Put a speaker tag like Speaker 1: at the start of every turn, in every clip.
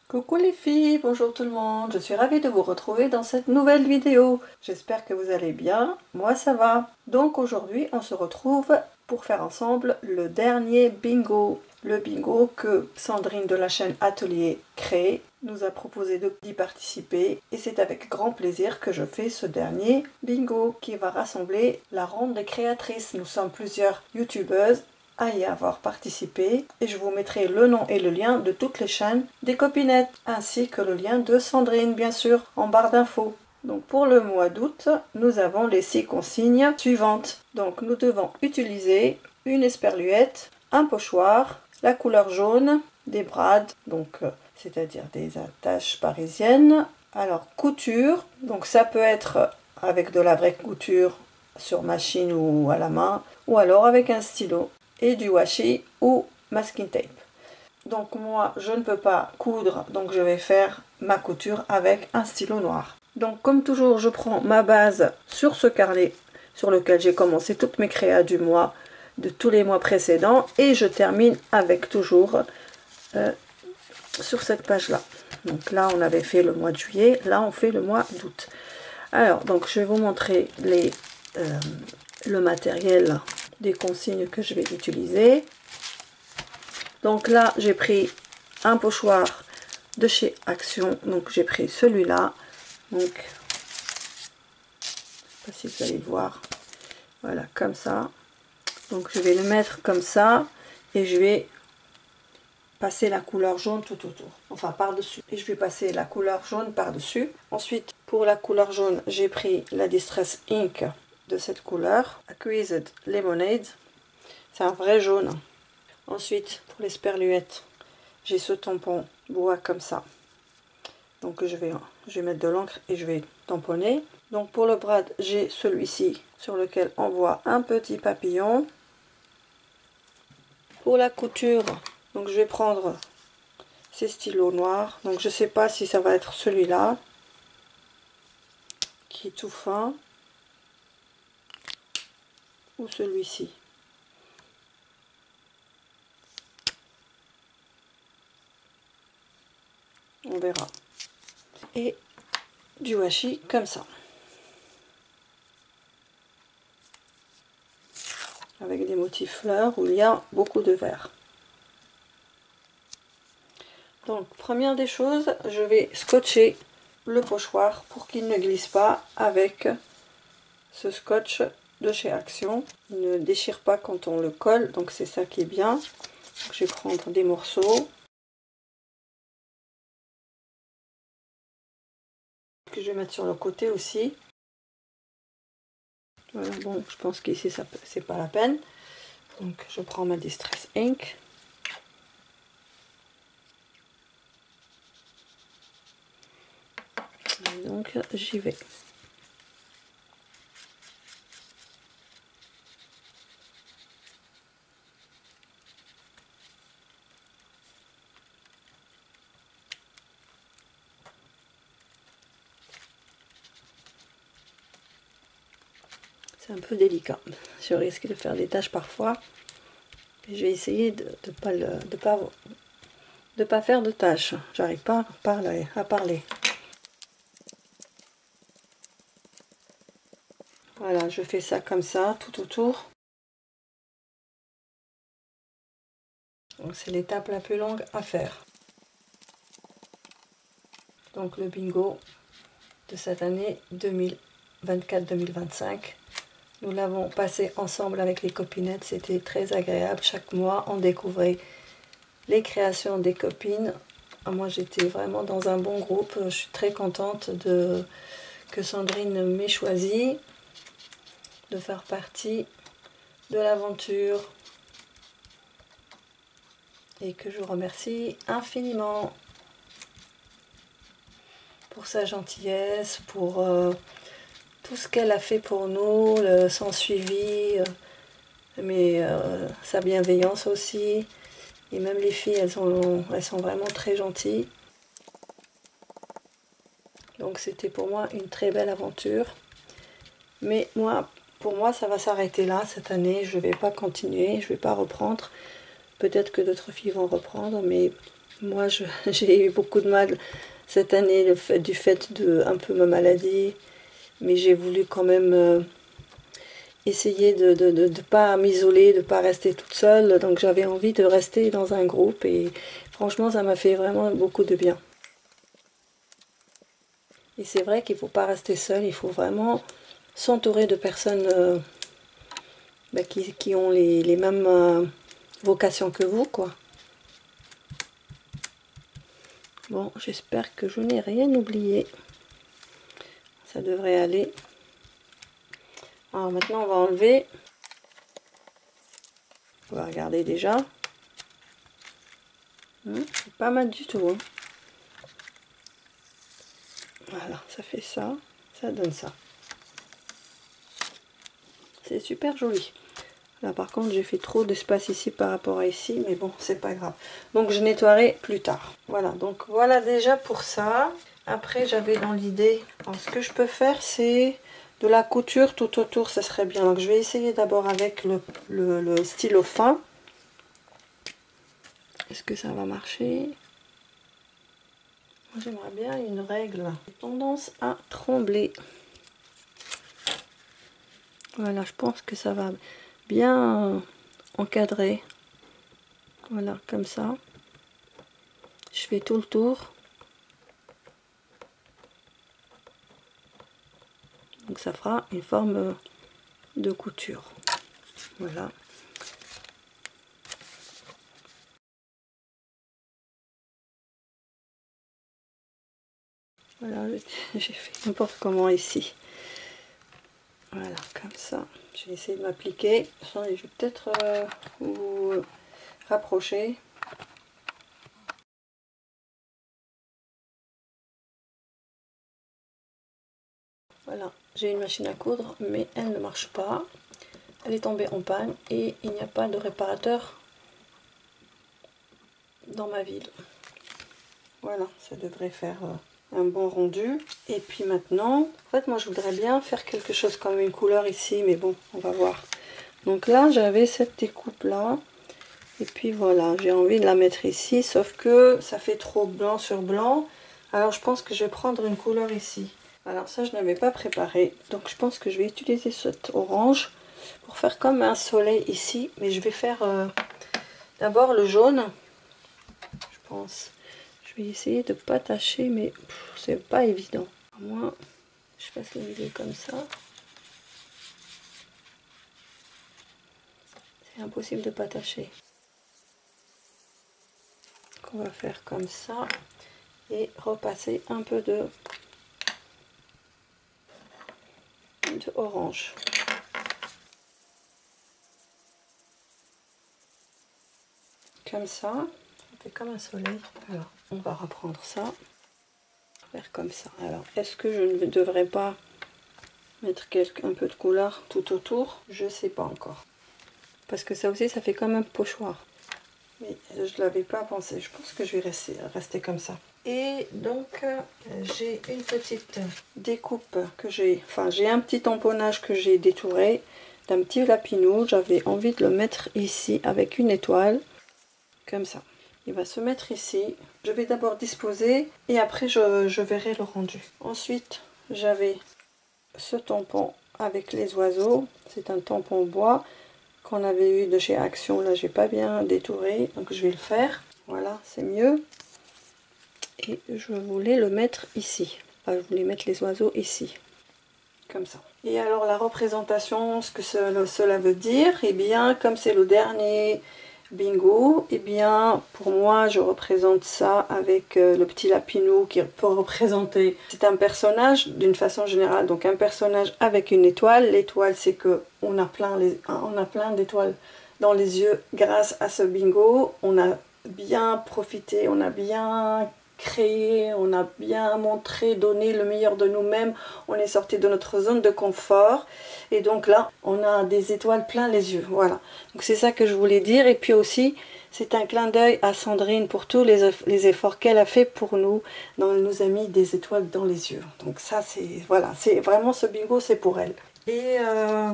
Speaker 1: Coucou les filles, bonjour tout le monde, je suis ravie de vous retrouver dans cette nouvelle vidéo. J'espère que vous allez bien, moi ça va. Donc aujourd'hui on se retrouve pour faire ensemble le dernier bingo. Le bingo que Sandrine de la chaîne Atelier Créé nous a proposé d'y participer et c'est avec grand plaisir que je fais ce dernier bingo qui va rassembler la ronde des créatrices. Nous sommes plusieurs youtubeuses à y avoir participé et je vous mettrai le nom et le lien de toutes les chaînes des copinettes ainsi que le lien de Sandrine bien sûr en barre d'infos. Donc pour le mois d'août, nous avons les 6 consignes suivantes. Donc nous devons utiliser une esperluette, un pochoir, la couleur jaune, des brades, donc c'est-à-dire des attaches parisiennes. Alors couture, donc ça peut être avec de la vraie couture sur machine ou à la main, ou alors avec un stylo, et du washi ou masking tape. Donc moi je ne peux pas coudre, donc je vais faire ma couture avec un stylo noir. Donc comme toujours je prends ma base sur ce carnet sur lequel j'ai commencé toutes mes créas du mois, de tous les mois précédents, et je termine avec toujours sur cette page là. Donc là on avait fait le mois de juillet, là on fait le mois d'août. Alors donc je vais vous montrer le matériel des consignes que je vais utiliser. Donc là j'ai pris un pochoir de chez Action, donc j'ai pris celui-là, donc je ne sais pas si vous allez le voir, voilà comme ça. Donc je vais le mettre comme ça et je vais passer la couleur jaune tout autour, enfin par dessus, et je vais passer la couleur jaune par dessus. Ensuite pour la couleur jaune j'ai pris la Distress Ink de cette couleur, Acquised Lemonade, c'est un vrai jaune. Ensuite pour les sperluettes j'ai ce tampon bois comme ça, donc je vais mettre de l'encre et je vais tamponner. Donc pour le brad j'ai celui-ci sur lequel on voit un petit papillon. Pour la couture, donc je vais prendre ces stylos noirs, donc je sais pas si ça va être celui-là qui est tout fin ou celui-ci. On verra. Et du washi comme ça, avec des motifs fleurs où il y a beaucoup de vert. Donc première des choses, je vais scotcher le pochoir pour qu'il ne glisse pas avec ce scotch de chez Action. Il ne déchire pas quand on le colle, donc c'est ça qui est bien. Donc, je vais prendre des morceaux que je vais mettre sur le côté aussi. Voilà, bon, je pense qu'ici c'est pas la peine. Donc je prends ma Distress Ink. Et donc j'y vais. C'est un peu délicat. Je risque de faire des taches parfois. Et je vais essayer de pas faire de taches. J'arrive pas à parler. Voilà, je fais ça comme ça, tout autour. Donc c'est l'étape la plus longue à faire. Donc le bingo de cette année 2024-2025. Nous l'avons passé ensemble avec les copinettes, c'était très agréable. Chaque mois, on découvrait les créations des copines. Moi, j'étais vraiment dans un bon groupe. Je suis très contente que Sandrine m'ait choisi de faire partie de l'aventure et que je remercie infiniment pour sa gentillesse, pour tout ce qu'elle a fait pour nous, son suivi, mais sa bienveillance aussi. Et même les filles, elles sont vraiment très gentilles. Donc c'était pour moi une très belle aventure. Mais pour moi, ça va s'arrêter là cette année. Je ne vais pas continuer, je ne vais pas reprendre. Peut-être que d'autres filles vont reprendre, mais Moi, j'ai eu beaucoup de mal cette année du fait de un peu ma maladie, mais j'ai voulu quand même essayer de ne pas m'isoler, de ne pas rester toute seule. Donc j'avais envie de rester dans un groupe et franchement, ça m'a fait vraiment beaucoup de bien. Et c'est vrai qu'il ne faut pas rester seul, il faut vraiment s'entourer de personnes qui ont les mêmes vocations que vous, quoi. Bon, j'espère que je n'ai rien oublié. Ça devrait aller. Alors maintenant, on va enlever. On va regarder déjà. C'est pas mal du tout. Hein. Voilà, ça fait ça. Ça donne ça. C'est super joli. Là par contre j'ai fait trop d'espace ici par rapport à ici, mais bon c'est pas grave. Donc je nettoierai plus tard. Voilà, donc voilà déjà pour ça. Après j'avais dans l'idée, alors ce que je peux faire c'est de la couture tout autour, ça serait bien. Donc je vais essayer d'abord avec le stylo fin. Est-ce que ça va marcher? Moi j'aimerais bien une règle. J'ai tendance à trembler. Voilà, je pense que ça va bien encadrer. Voilà, comme ça. Je fais tout le tour. Donc ça fera une forme de couture. Voilà. Voilà, j'ai fait n'importe comment ici. Voilà, comme ça. J'ai essayé de m'appliquer. Je vais peut-être vous rapprocher. Voilà, j'ai une machine à coudre, mais elle ne marche pas. Elle est tombée en panne et il n'y a pas de réparateur dans ma ville. Voilà, ça devrait faire un bon rendu. Et puis maintenant, en fait, moi je voudrais bien faire quelque chose comme une couleur ici, mais bon, on va voir. Donc là, j'avais cette découpe là. Et puis voilà, j'ai envie de la mettre ici, sauf que ça fait trop blanc sur blanc. Alors je pense que je vais prendre une couleur ici. Alors ça, je n'avais pas préparé. Donc je pense que je vais utiliser cet orange pour faire comme un soleil ici. Mais je vais faire d'abord le jaune, je pense. Je vais essayer de pas tâcher, mais c'est pas évident. À moins je fasse le milieu comme ça. C'est impossible de pas tâcher. On va faire comme ça et repasser un peu de orange. Comme ça, on fait comme un soleil. Alors, on va reprendre ça, faire comme ça. Alors, est-ce que je ne devrais pas mettre un peu de couleur tout autour? Je sais pas encore. Parce que ça aussi, ça fait comme un pochoir. Mais je ne l'avais pas pensé. Je pense que je vais rester comme ça. Et donc, j'ai une petite découpe que j'ai... Enfin, j'ai un petit tamponnage que j'ai détouré d'un petit lapinou. J'avais envie de le mettre ici avec une étoile. Comme ça. Il va se mettre ici. Je vais d'abord disposer et après je verrai le rendu. Ensuite, j'avais ce tampon avec les oiseaux. C'est un tampon bois qu'on avait eu de chez Action. Là, j'ai pas bien détouré, donc je vais le faire. Voilà, c'est mieux. Et je voulais le mettre ici. Enfin, je voulais mettre les oiseaux ici. Comme ça. Et alors la représentation, ce que cela veut dire, eh bien, comme c'est le dernier bingo, et bien pour moi je représente ça avec le petit lapinou qui peut représenter, c'est un personnage d'une façon générale, donc un personnage avec une étoile. L'étoile, c'est que on a plein d'étoiles dans les yeux grâce à ce bingo. On a bien profité, on a bien créé, on a bien montré, donné le meilleur de nous-mêmes, on est sorti de notre zone de confort et donc là on a des étoiles plein les yeux. Voilà, donc c'est ça que je voulais dire. Et puis aussi c'est un clin d'œil à Sandrine pour tous les efforts qu'elle a fait pour nous. Elle nous a mis des étoiles dans les yeux, donc ça c'est, voilà, c'est vraiment, ce bingo c'est pour elle. Et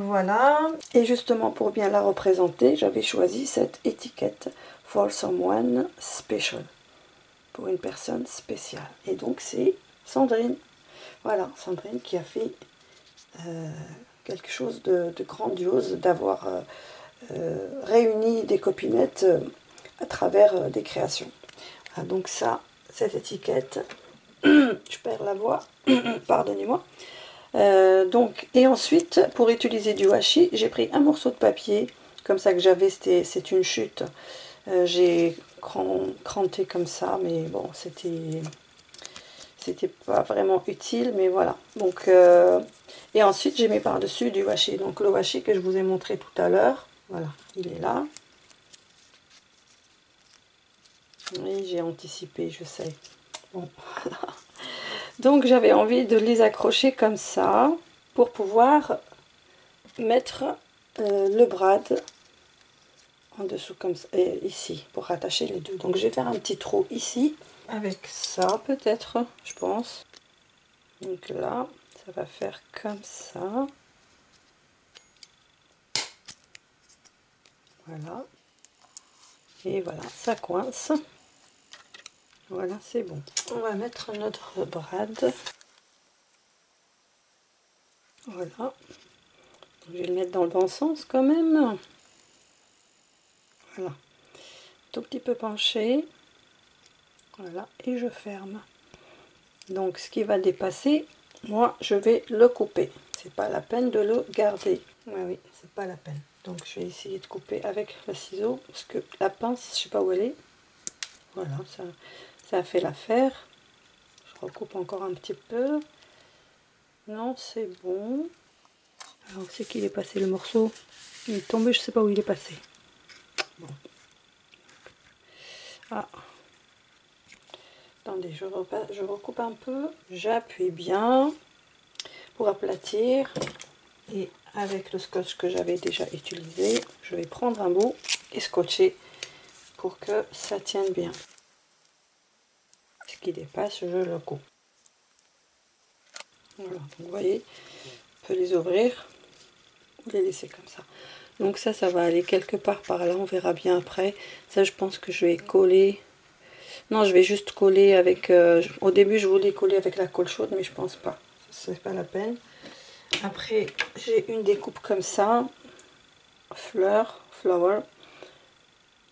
Speaker 1: voilà, et justement pour bien la représenter, j'avais choisi cette étiquette For Someone Special. pour une personne spéciale. Et donc c'est Sandrine. Voilà, Sandrine qui a fait quelque chose de grandiose, d'avoir réuni des copinettes à travers des créations. Voilà, donc ça, cette étiquette, je perds la voix, pardonnez-moi. Donc, et ensuite, pour utiliser du washi, j'ai pris un morceau de papier, comme ça que j'avais, c'est une chute. J'ai cranté comme ça, mais bon, c'était pas vraiment utile, mais voilà. Donc, et ensuite, j'ai mis par-dessus du washi. Donc, le washi que je vous ai montré tout à l'heure, voilà, il est là. Oui, j'ai anticipé, je sais. Bon. Donc, j'avais envie de les accrocher comme ça, pour pouvoir mettre le brad en dessous comme ça, et ici, pour rattacher les deux. Donc, je vais faire un petit trou ici, avec ça, peut-être, je pense. Donc là, ça va faire comme ça. Voilà. Et voilà, ça coince. Voilà, c'est bon. On va mettre notre brad. Voilà. Je vais le mettre dans le bon sens quand même. Voilà. Tout petit peu penché. Voilà. Et je ferme. Donc ce qui va dépasser, moi je vais le couper. C'est pas la peine de le garder. Oui, c'est pas la peine. Donc je vais essayer de couper avec le ciseau. Parce que la pince, je sais pas où elle est. Voilà, ça a fait l'affaire. Je recoupe encore un petit peu. Non, c'est bon. Alors, c'est qu'il est passé le morceau. Il est tombé, je sais pas où il est passé. Bon. Ah. Attendez, je recoupe un peu. J'appuie bien pour aplatir. Et avec le scotch que j'avais déjà utilisé, je vais prendre un bout et scotcher pour que ça tienne bien. Ce qui dépasse, je le coupe. Voilà, vous voyez, on peut les ouvrir ou les laisser comme ça. Donc ça va aller quelque part par là, on verra bien après. Ça, je pense que je vais coller. Non, je vais juste coller avec... au début, je voulais coller avec la colle chaude, mais je pense pas. C'est pas la peine. Après, j'ai une découpe comme ça. Flower.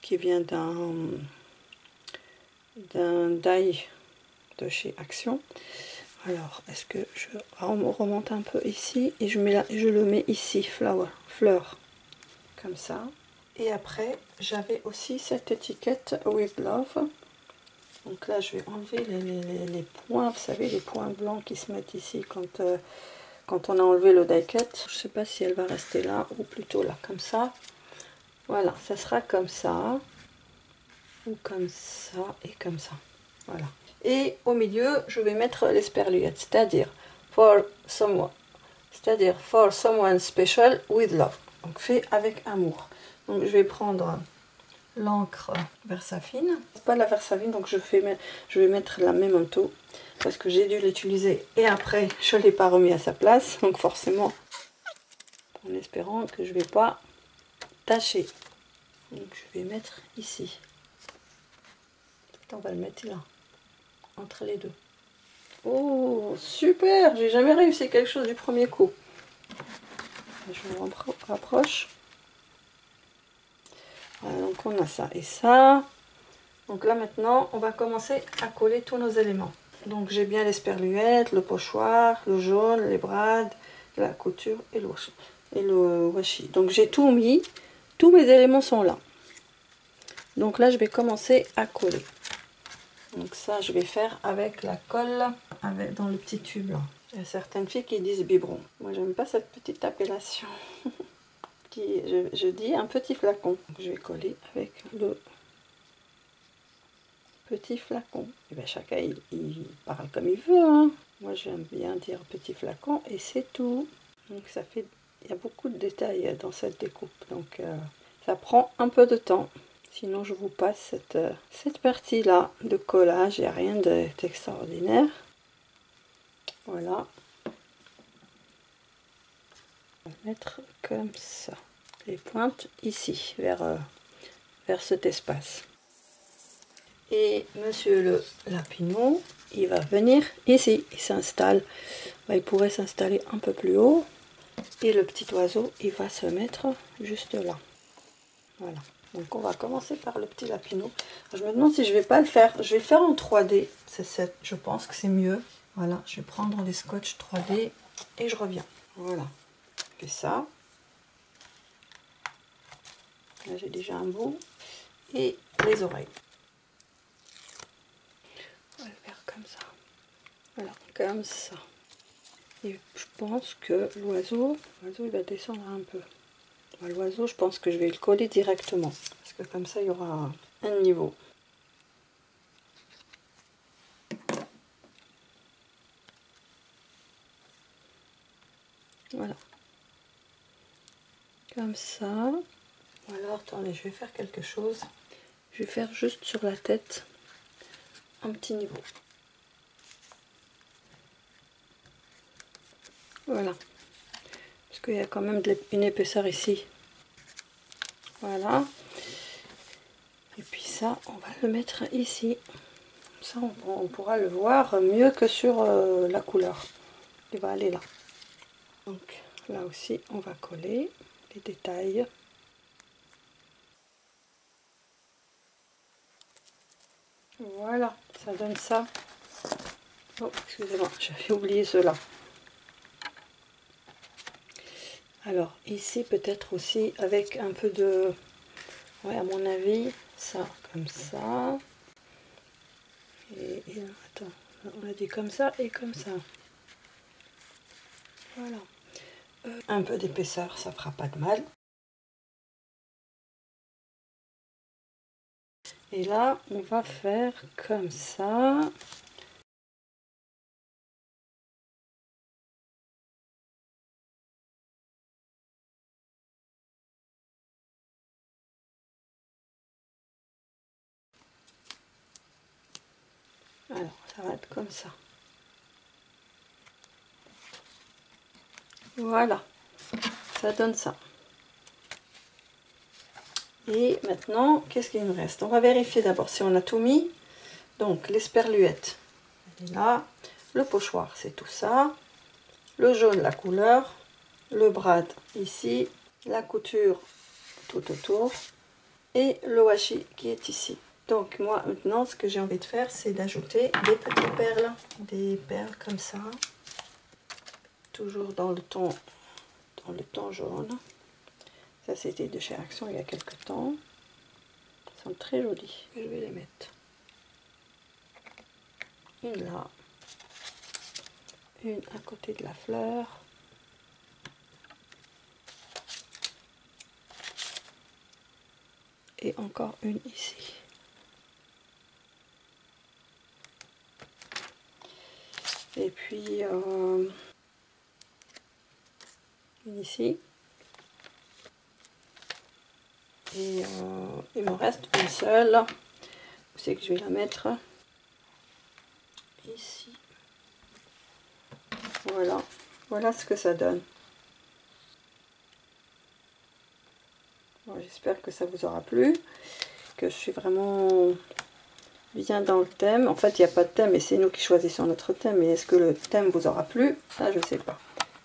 Speaker 1: Qui vient d'un die de chez Action. Alors, est-ce que je remonte un peu ici et je le mets ici, fleur, comme ça. Et après, j'avais aussi cette étiquette With Love. Donc là, je vais enlever les points, vous savez, les points blancs qui se mettent ici quand on a enlevé le die cut. Je ne sais pas si elle va rester là ou plutôt là, comme ça. Voilà, ça sera comme ça, ou comme ça et comme ça. Voilà. Et au milieu, je vais mettre l'esperluette, c'est-à-dire for someone special with love. Donc fait avec amour. Donc je vais prendre l'encre Versafine. C'est pas la Versafine, donc je vais mettre la Memento parce que j'ai dû l'utiliser et après je l'ai pas remis à sa place. Donc forcément, en espérant que je vais pas tâcher. Donc je vais mettre ici. On va le mettre là, entre les deux. Oh, super! J'ai jamais réussi quelque chose du premier coup. Je me rapproche. Voilà, donc on a ça et ça. Donc là maintenant, on va commencer à coller tous nos éléments. Donc j'ai bien l'esperluette, le pochoir, le jaune, les brades, la couture et le washi. Donc j'ai tout mis, tous mes éléments sont là. Donc là je vais commencer à coller. Donc ça je vais faire avec la colle dans le petit tube là. Il y a certaines filles qui disent biberon. Moi j'aime pas cette petite appellation. Je dis un petit flacon. Donc, je vais coller avec le petit flacon. Et bien chacun il parle comme il veut. Hein. Moi j'aime bien dire petit flacon et c'est tout. Donc ça fait, il y a beaucoup de détails dans cette découpe. Donc ça prend un peu de temps. Sinon je vous passe cette partie là de collage. Il n'y a rien d'extraordinaire. Voilà. On va mettre comme ça. Les pointes ici vers cet espace. Et monsieur le lapinot, il va venir ici, il s'installe. Il pourrait s'installer un peu plus haut. Et le petit oiseau, il va se mettre juste là. Voilà. Donc on va commencer par le petit lapinot. Je me demande si je vais pas le faire. Je vais le faire en 3D. Je pense que c'est mieux. Voilà, je vais prendre les scotch 3D et je reviens. Voilà. Je fais ça. Là j'ai déjà un bout. Et les oreilles. On va le faire comme ça. Voilà, comme ça. Et je pense que l'oiseau il va descendre un peu. L'oiseau, je pense que je vais le coller directement. Parce que comme ça, il y aura un niveau. Voilà. Comme ça. Alors, attendez, je vais faire quelque chose. Je vais faire juste sur la tête un petit niveau. Voilà. Parce qu'il y a quand même une épaisseur ici. Voilà. Et puis ça, on va le mettre ici. Ça, on pourra le voir mieux que sur la couleur. Il va aller là. Donc là aussi, on va coller les détails. Voilà, ça donne ça. Oh, excusez-moi, j'avais oublié cela. Alors ici peut-être aussi avec un peu de, ouais, à mon avis, ça comme ça. Et attends, on a dit comme ça et comme ça. Voilà. Un peu d'épaisseur, ça fera pas de mal. Et là, on va faire comme ça. Alors, ça va être comme ça. Voilà, ça donne ça. Et maintenant, qu'est-ce qu'il nous reste? On va vérifier d'abord si on a tout mis. Donc, l'esperluette, elle est là. Le pochoir, c'est tout ça. Le jaune, la couleur. Le brad, ici. La couture, tout autour. Et le washi qui est ici. Donc, moi, maintenant, ce que j'ai envie de faire, c'est d'ajouter des petites perles. Des perles comme ça. Toujours dans le ton jaune. Ça, c'était de chez Action il y a quelques temps. Ils sont très jolis. Je vais les mettre. Une là. Une à côté de la fleur. Et encore une ici. Et puis une ici. Et il me reste une seule. Où c'est que je vais la mettre? Ici. Voilà. Voilà ce que ça donne. Bon, j'espère que ça vous aura plu. Que je suis vraiment bien dans le thème. En fait, il n'y a pas de thème et c'est nous qui choisissons notre thème. Mais est-ce que le thème vous aura plu? Ça, je ne sais pas.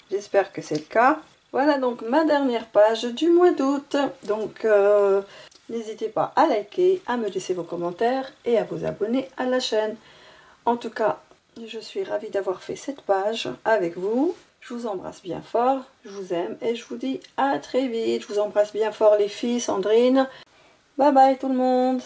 Speaker 1: J'espère que c'est le cas. Voilà donc ma dernière page du mois d'août. Donc, n'hésitez pas à liker, à me laisser vos commentaires et à vous abonner à la chaîne. En tout cas, je suis ravie d'avoir fait cette page avec vous. Je vous embrasse bien fort, je vous aime et je vous dis à très vite. Je vous embrasse bien fort les filles, Sandrine. Bye bye tout le monde.